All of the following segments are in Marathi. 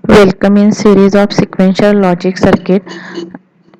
Welcome in series of sequential logic circuit.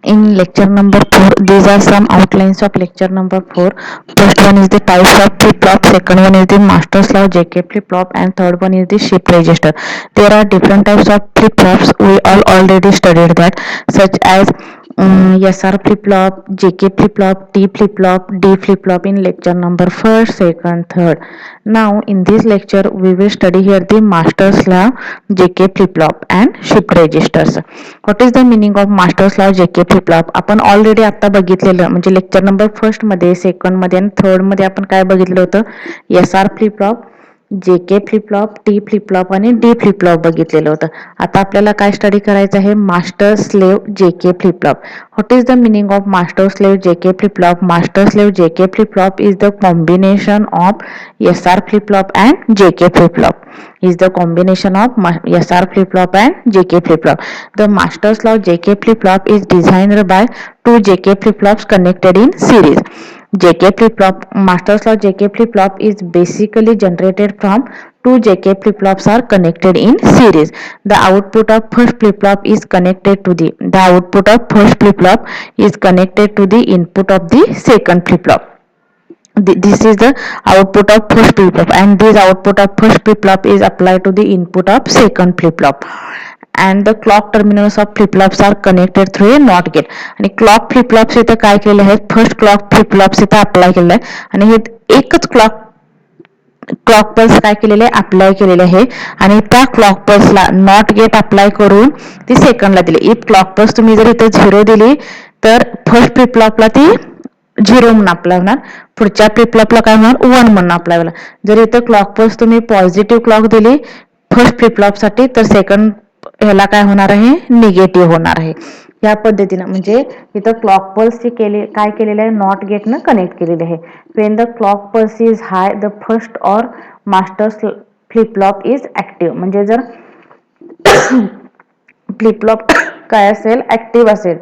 In lecture number 4, these are some outlines of lecture number 4. First one is the types of flip-flop, second one is the master slave JK flip-flop, and third one is the shift register. There are different types of flip-flops. We all already studied that, such as SR flip-flop, JK flip-flop, T flip-flop, D flip-flop in lecture number 1st, 2nd, 3rd. Now in this lecture we will study here the master slave JK flip-flop and shift registers. What is the meaning of master slave JK flip-flop? आपण ऑलरेडी आता बघितलेलं म्हणजे लेक्चर नंबर 1st मध्ये, 2nd मध्ये आणि 3rd मध्ये आपण काय बघितलं होतं? SR flip-flop, JK flip-flop, T flip-flop आणि D फ्लिपफ्लॉप बघितलेलं होतं. आता आपल्याला काय स्टडी करायचं आहे? Master slave JK flip-flop. What is the meaning of master slave JK flip-flop? Master slave JK flip-flop is the combination of SR flip-flop and JK flip-flop. Is the combination of SR flip-flop and JK flip-flop. The master slave JK flip-flop is designed by two JK flip-flops connected in series. JK flip-flop, master slave JK flip-flop is basically generated from two JK flip-flops are connected in series. The output of first flip-flop is connected to the output of first flip-flop is connected to the input of the second flip-flop. This is the output of first flip-flop, and this output of first flip-flop is applied to the input of second flip-flop. And the clock terminals of flip-flops are connected through a NOT gate. आणि clock flip-flops इथं काय केलेलं आहे? फर्स्ट क्लॉक flip-flops इथं अप्लाय केलेलं आहे आणि हे एकच क्लॉक पल्स काय केलेले आहे? अप्लाय केलेले आहे आणि त्या क्लॉक पल्सला नॉट गेट अप्लाय करून ती सेकंडला दिली. इफ क्लॉक पल्स तुम्ही जर इथं 0 दिली तर फर्स्ट फ्लिपफ्लॉपला ती 0 म्हणून अप्लाय होणार, पुढच्या फ्लिपफ्लॉपला काय होणार? 1 म्हणून अप्लाय होणार. जर इथं क्लॉक पल्स तुम्ही पॉझिटिव्ह क्लॉक दिली फर्स्ट फ्लिपफ्लॉपसाठी तर सेकंड ह्याला काय होणार आहे? निगेटिव्ह होणार आहे. या पद्धतीनं म्हणजे इथं क्लॉक पल्स काय केलेलं आहे? नॉट गेटनं कनेक्ट केलेले आहे. Wien the clock pulse is hi the first or master flip-flop is active. म्हणजे जर फ्लिपफ्लॉप काय असेल? ऍक्टिव्ह असेल.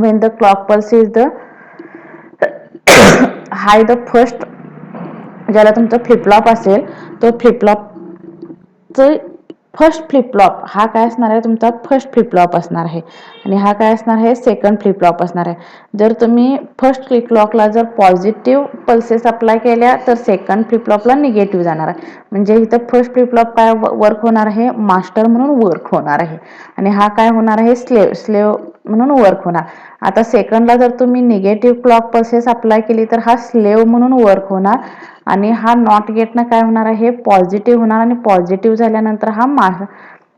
Wien the clock pulse is the hi the first, ज्याला तुमचा फ्लिपफ्लॉप असेल तो फ्लिपफ्लॉपचं फर्स्ट फ्लिपफ्लॉप हा काय असणार आहे? तुमचा फर्स्ट फ्लिपफ्लॉप असणार आहे आणि हा काय असणार आहे? सेकंड फ्लिपफ्लॉप असणार आहे. जर तुम्ही फर्स्ट फ्लिपफ्लॉपला जर पॉझिटिव्ह पल्सेस अप्लाय केल्या तर सेकंड फ्लिपफ्लॉपला निगेटिव्ह जाणार आहे. म्हणजे इथं फर्स्ट फ्लिपफ्लॉप काय वर्क होणार आहे? मास्टर म्हणून वर्क होणार आहे आणि हा काय होणार आहे? स्लेव म्हणून वर्क होणार. आता सेकंडला जर तुम्ही निगेटिव्ह क्लॉक पल्सेस अप्लाय केली तर हा स्लेव म्हणून वर्क होणार आणि हा नॉट गेटनं काय होणार आहे? पॉझिटिव्ह होणार आणि पॉझिटिव्ह झाल्यानंतर हा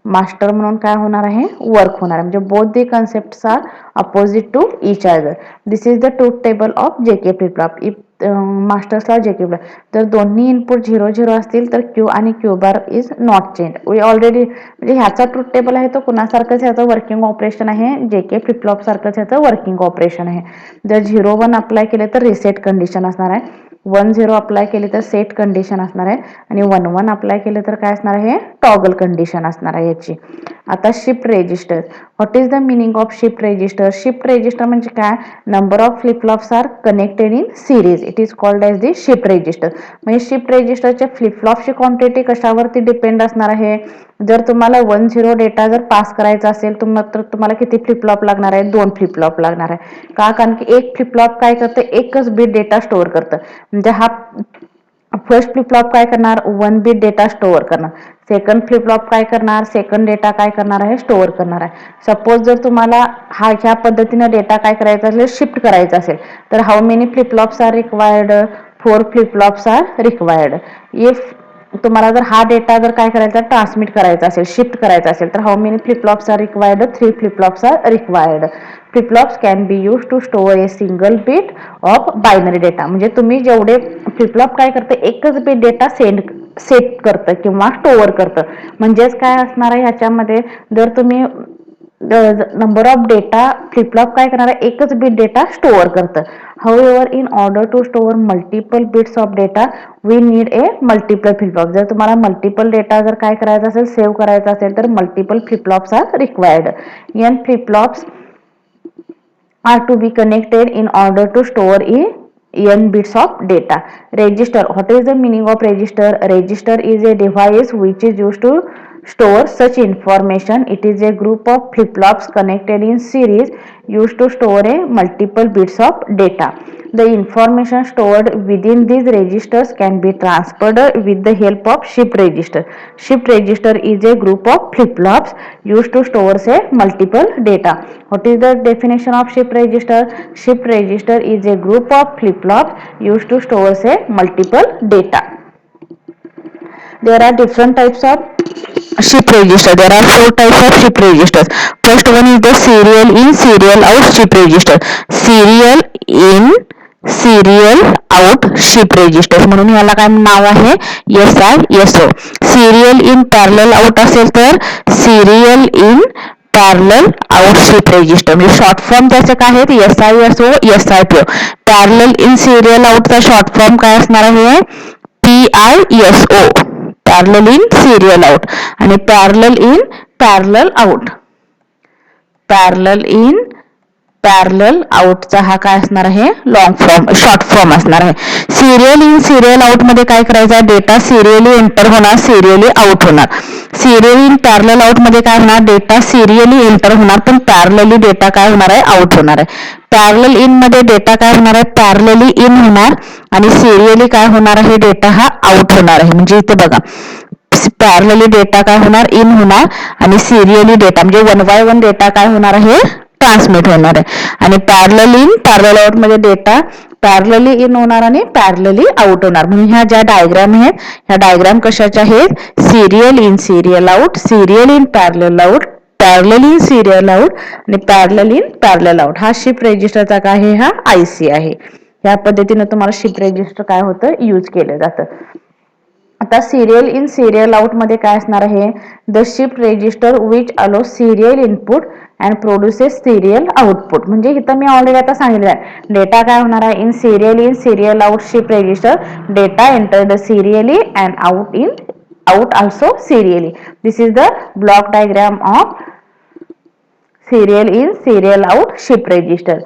मास्टर म्हणून काय होणार आहे? वर्क होणार आहे. म्हणजे both the concepts are opposite to each other. This is the truth table of JK flip flop. If मास्टर्सला JK फ्लिपफ्लॉप जर दोन्ही इनपुट 0-0 असतील तर Q आणि Q bar is not change. We already म्हणजे ह्याचा ट्रूथ टेबल आहे तो कुणासारखंच ह्याचं वर्किंग ऑपरेशन आहे? JK फ्लिपफ्लॉप सारखंच ह्याचं वर्किंग ऑपरेशन आहे. जर 0-1 अप्लाय केले तर रिसेट कंडिशन असणार आहे, 1-0 अप्लाय केले तर सेट कंडिशन असणार आहे आणि 1-1 अप्लाय केले तर काय असणार आहे? टॉगल कंडिशन असणार आहे याची. आता shift register. What is the meaning of shift register? Shift register म्हणजे काय? Number of flip flops are connected in series. It is called as the shift register. म्हणजे शिफ्ट रेजिस्टरच्या फ्लिपफ्लॉपची क्वांटिटी कशावरती डिपेंड असणार आहे? जर तुम्हाला 1-0 डेटा जर पास करायचा असेल तर तुम्हाला किती फ्लिपफ्लॉप लागणार आहे? 2 फ्लिपफ्लॉप लागणार आहे. का? कारण की एक फ्लिपफ्लॉप काय करतं? एकच बिट डेटा स्टोअर करतं. म्हणजे हा फर्स्ट फ्लिपफ्लॉप काय करणार? 1 बिट डेटा स्टोअर करणार. सेकंड फ्लिपफ्लॉप काय करणार? सेकंड डेटा काय करणार आहे? स्टोअर करणार आहे. सपोज जर तुम्हाला ह्या पद्धतीनं डेटा काय करायचा असेल? शिफ्ट करायचा असेल तर how many flip flops are required? 4 flip flops are required. If तुम्हाला जर हा डेटा जर काय करायचा? ट्रान्समिट करायचा असेल, शिफ्ट करायचा असेल तर how many flip flops are required? 3 flip flops are required. Flip flops can be use to store a single bit of binary data. म्हणजे तुम्ही जेवढे फ्लिपफ्लॉप काय करते? एकच बिट डेटा सेट करतं किंवा स्टोअर करतं. म्हणजेच काय असणार आहे ह्याच्यामध्ये? जर तुम्ही नंबर ऑफ डेटा फ्लिपफ्लॉप काय करणार आहे? एकच बिट डेटा स्टोअर करतं. However, in order to store multiple bits of data, we need a multiple flip-flop. जर तुम्हाला मल्टिपल डेटा जर काय करायचा असेल? सेव्ह करायचा असेल तर multiple flip flops are required. N flip-flops are to be connected in order to store n bits of data. Register. What is the meaning of register? Register is a device which is used to store such information. It is a group of flip-flops connected in series used to store a multiple bits of data. The information stored within these registers can be transferred with the help of shift register. Shift register is a group of flip-flops used to store say multiple data. What is the definition of shift register? Shift register is a group of flip-flops used to store say multiple data. There are different types of shift register. There are 4 types of shift registers. First one is the serial in, serial out shift register. Serial in, serial out shift registers म्हणून याला काय नाव आहे SISO. Serial in parallel out असेल तर serial in parallel out shift register म्हणजे शॉर्ट फॉर्म त्याचे काय आहेत SISO SIPO. Parallel in serial आउटचा शॉर्ट फॉर्म काय असणार आहे PISO. Parallel in serial out आणि parallel in parallel out. Parallel in parallel आउटचा हा काय असणार आहे लॉंग फॉर्म शॉर्ट फॉर्म असणार आहे. सिरियल इन सिरियल आउट मध्ये काय करायचं डेटा सिरियली एंटर होणार सिरियली आउट होणार. सिरियल इन पॅरलल आउट मध्ये काय होणार डेटा सिरियली एंटर होणार पण पॅरलली डेटा काय होणार आहे आउट होणार आहे. पॅरलल इन मध्ये डेटा काय होणार आहे पॅरलली इन होणार आणि सिरियली काय होणार आहे डेटा हा आउट होणार आहे. म्हणजे इथे बघा पॅरलली डेटा काय होणार इन होणार आणि सिरियली डेटा म्हणजे 1 by 1 डेटा काय होणार आहे ट्रान्समिट होणार आहे. आणि पॅरलल इन पॅरलल आउट मध्ये डेटा पॅरलली इन होणार आणि पॅरलली आउट होणार. म्हणून ह्या ज्या डायग्राम आहेत ह्या डायग्राम कशाच्या आहेत serial in serial out serial in parallel out parallel in serial out आणि पॅरलल इन पॅरलल आउट. हा शिफ्ट रजिस्टरचा काय आहे हा IC आहे. ह्या पद्धतीने तुम्हाला शिफ्ट रजिस्टर काय होतं यूज केलं जातं. आता सिरियल इन सिरियल आउट मध्ये काय असणार आहे द शिफ्ट रजिस्टर विच अलो serial input and produces serial output. म्हणजे इथं मी ऑलरेडी आता सांगितलं आहे डेटा काय होणार आहे in serial out shift register data entered serially and out also serially. This is the block diagram of serial in serial out shift register.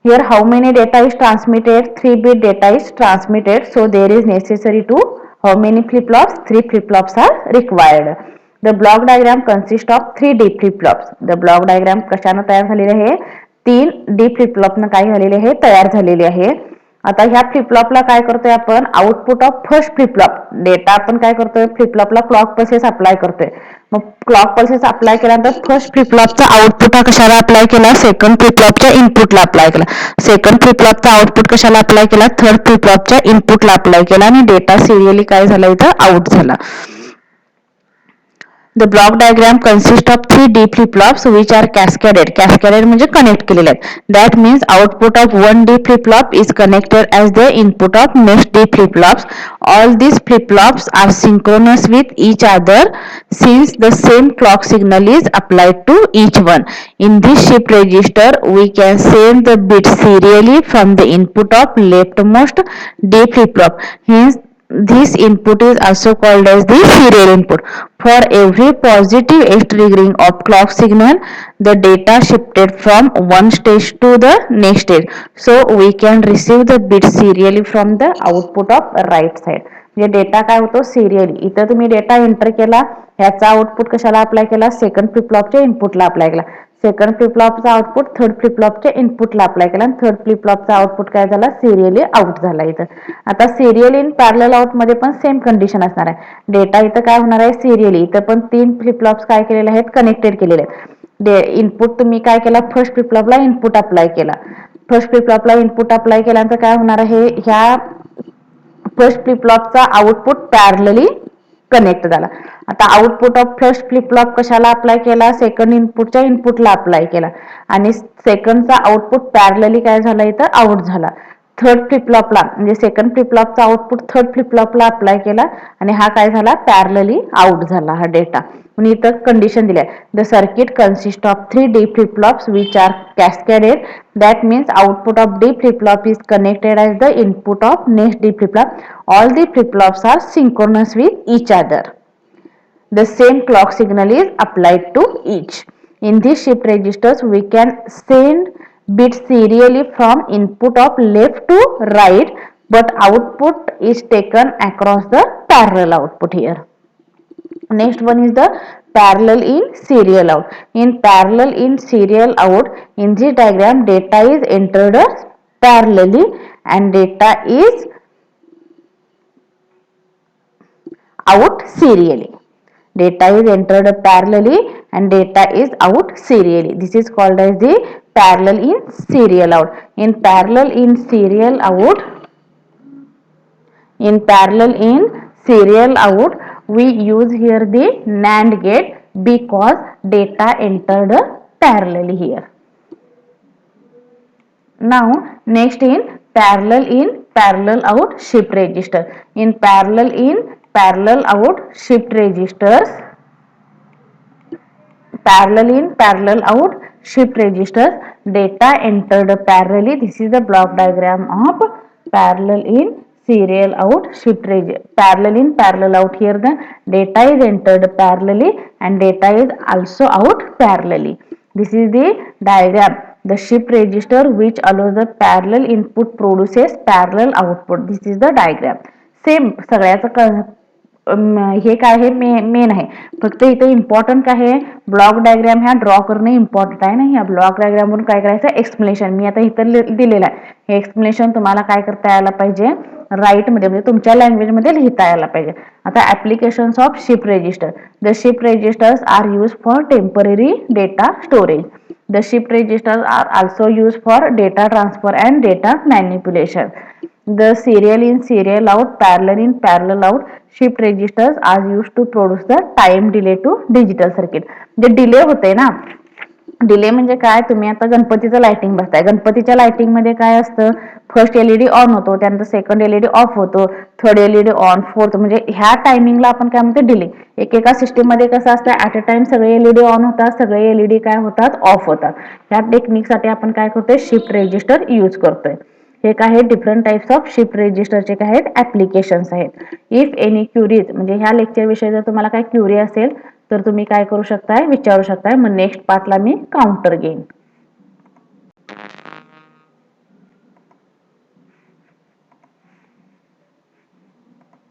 Here how many data is transmitted 3-bit data is transmitted, so there is necessary to how many flip-flops 3 flip-flops are required. The block diagram consists of 3 D flip-flops. The block diagram कशाने तयार झालेले आहे 3 D flip-flop ने काय झालेले आहे तयार झालेले आहे. आता ह्या फ्लिपफ्लॉपला काय करतोय आपण output of first flip-flop data आपण काय करतोय फ्लिपफ्लॉपला क्लॉक पल्सेस अप्लाय करतोय. मग क्लॉक पल्सेस अप्लाय केल्यानंतर फर्स्ट फ्लिपफ्लॉपचा आउटपुट हा कशाला अप्लाय केला सेकंड फ्लिपफ्लॉपच्या इनपुटला अप्लाय केला. सेकंड फ्लिपफ्लॉपचा आउटपुट कशाला अप्लाय केला थर्ड फ्लिपफ्लॉपच्या इनपुटला अप्लाय केला आणि डेटा सिरियली काय झाला इथं आउट झाला. The block diagram consists of 3 D flip-flops which are cascaded. Cascaded म्हणजे connect केलेले आहेत. That means output of one D flip-flop is connected as the input of next D flip-flops. All these flip-flops are synchronous with each other since the same clock signal is applied to each one. In this shift register, we can send the bit serially from the input of leftmost D flip-flop. Hence, this input is also called as the serial input. For every positive edge triggering of clock signal, the data shifted from one stage to the next stage. So we can receive the bit serially from the output of right side. म्हणजे डेटा काय होतो सिरियली इथं तुम्ही डेटा एंटर केला ह्याचा आउटपुट कशाला अप्लाय केला सेकंड फ्लिपफ्लॉपच्या इनपुटला अप्लाय केला. सेकंड फ्लिपफ्लॉपचा आउटपुट थर्ड फ्लिपफ्लॉपच्या इनपुटला अप्लाय केला आणि थर्ड फ्लिपफ्लॉपचा आउटपुट काय झाला सिरियली आउट झाला. इथं आता सिरियल इन पॅरलल आउट मध्ये पण सेम कंडिशन असणार आहे. डेटा इथं काय होणार आहे सिरियली इथं पण 3 फ्लिपफ्लॉप्स काय केलेले आहेत कनेक्टेड केलेले आहेत. इनपुट तुम्ही काय केला फर्स्ट फ्लिपफ्लॉपला इनपुट अप्लाय केला. फर्स्ट फ्लिपफ्लॉपला इनपुट अप्लाय केल्यानंतर काय होणार आहे ह्या फर्स्ट फ्लिपफ्लॉपचा आउटपुट पॅरलली कनेक्ट झाला. आता आउटपुट ऑफ फर्स्ट फ्लिपफ्लॉप कशाला अप्लाय केला सेकंड इनपुटच्या इनपुटला अप्लाय केला आणि सेकंडचा आउटपुट पॅरलली काय झाला इथं आउट झाला. थर्ड फ्लिपफ्लॉपला म्हणजे सेकंड फ्लिपफ्लॉपचा आउटपुट थर्ड फ्लिपफ्लॉपला अप्लाय केला आणि हा काय झाला पॅरलली आउट झाला हा डेटा. म्हणून इथं कंडिशन दिली आहे the circuit consist of 3 D flip-flops which are cascaded. That means output of D flip-flop is connected as the input of next D flip-flop. All the flip-flops are synchronous with each other. The same clock signal is applied to each. In these shift registers, we can send bits serially from input of left to right, but output is taken across the parallel output here. Next one is the parallel in serial out. In parallel in serial out, in this diagram data is entered parallelly and data is out serially. Data is entered parallelly and data is out serially. This is called as the parallel in serial out. In parallel in serial out, we use here the NAND gate because data entered parallelly here. Now next in parallel out shift register. In parallel out shift registers, parallel out shift registers, data entered parallelly. This is the block diagram of parallel in serial out shift register. Parallel out, here the data is entered parallelly and data is also out parallelly. This is the diagram. The shift register which allows the parallel input produces parallel output. This is the diagram. Same सगळ्याचं हे काय आहे मेन आहे. फक्त इथे इम्पॉर्टंट काय आहे, ब्लॉक डायग्राम ह्या ड्रॉ करणे इम्पॉर्टंट आहे ना. ह्या ब्लॉक डायग्राम वरून काय करायचं, एक्सप्लेनेशन मी आता इथं दिलेलं आहे. हे एक्सप्लेनेशन तुम्हाला काय करता यायला पाहिजे, राईट मध्ये म्हणजे तुमच्या लँग्वेज मध्ये लिहिता यायला पाहिजे. आता applications of shift register. The shift registers are use for temporary data storage. The shift registers are also used for data transfer and data manipulation. The serial in serial out, parallel in parallel out shift registers are used to produce the time delay to digital circuit. जे डिले होते ना, डिले म्हणजे काय, तुम्ही आता गणपतीचं लाइटिंग बघताय, गणपतीच्या लाइटिंग मध्ये काय असतं, फर्स्ट एलईडी ऑन होतो, त्यानंतर सेकंड एलईडी ऑफ होतो, थर्ड एलईडी ऑन, फोर्थ, म्हणजे ह्या टायमिंगला आपण काय म्हणतो डिले. एकेका सिस्टीम मध्ये कसं असतं, ऍट अ टाइम सगळे एलईडी ऑन होतात, सगळे एलईडी काय होतात, ऑफ होतात. ह्या टेक्निकसाठी आपण काय करतोय, शिफ्ट रेजिस्टर यूज करतोय. हे काय आहे, डिफरंट टाइप्स ऑफ शिफ्ट रेजिस्टरचे काय आहेत, ऍप्लिकेशन्स आहेत. इफ एनी क्युरीज, म्हणजे ह्या लेक्चर विषयी जर तुम्हाला काय क्युरी असेल तर तुम्ही काय करू शकताय, विचारू शकताय. मग नेक्स्ट पार्टला मी काउंटर घेईन.